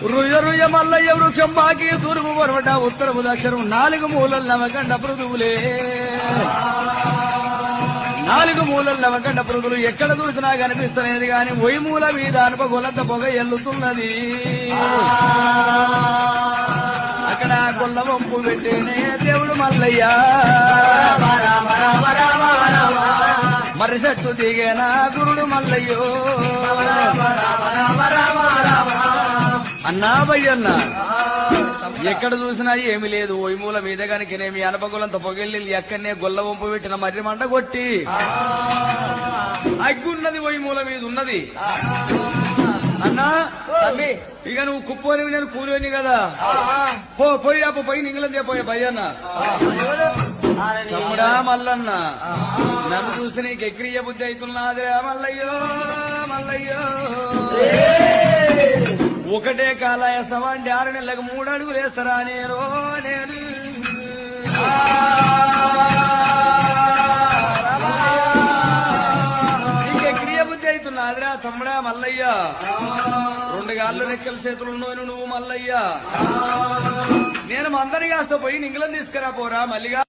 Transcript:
రుయ రుయ మల్లయ్య వృక్షం బాకి తూర్పు పొరవట ఉత్తరపు దక్షిణం 4 మూలలు నవకండ పృథువులే 4 మూలలు నవకండ పృథులు ఎక్కడ చూసినా కనిపిస్తలేదు గాని ఒయి మూల మీద అనుపగొలంత పొగ ఎల్లుతున్నది. అక్కడ గొల్ల వంపు పెట్టేనే దేవుడు మల్లయ్య మరి చెట్టు దిగేనా గురుడు మల్లయ్యో అన్నా భయ్యన్న ఎక్కడ చూసినా ఏమి లేదు ఒయిమూల మీద కనుకనేమి అనపగులంత పొగెళ్ళి ఎక్కడనే గొల్ల వంపు పెట్టిన మర్రి మంట కొట్టి అగ్గున్నది ఒయిమూల మీద ఉన్నది. అన్నా ఇక నువ్వు కుప్పోని నేను కూలిని కదా పోయి అప్పు పోయి నింగలందే పోయా భయ్యన్న తమ్ముడా మల్లన్న నన్ను చూస్తే నీకు ఎక్రియ బుద్ధి అవుతున్నదిరా మల్లయ్యో మల్లయ్యో ఒకటే కాలాయ సవాంటి 6 నెలలకు 3 అడుగులు వేస్తారా నేను నీకెక్రియ బుద్ధి అవుతున్నదిరా తమ్ముడా మల్లయ్య 2 గాళ్ళు రెక్కల చేతులు ఉన్నాను నువ్వు మల్లయ్య నేను మందరి కాస్త పోయి నింగలం తీసుకురా పోరా మల్లిగా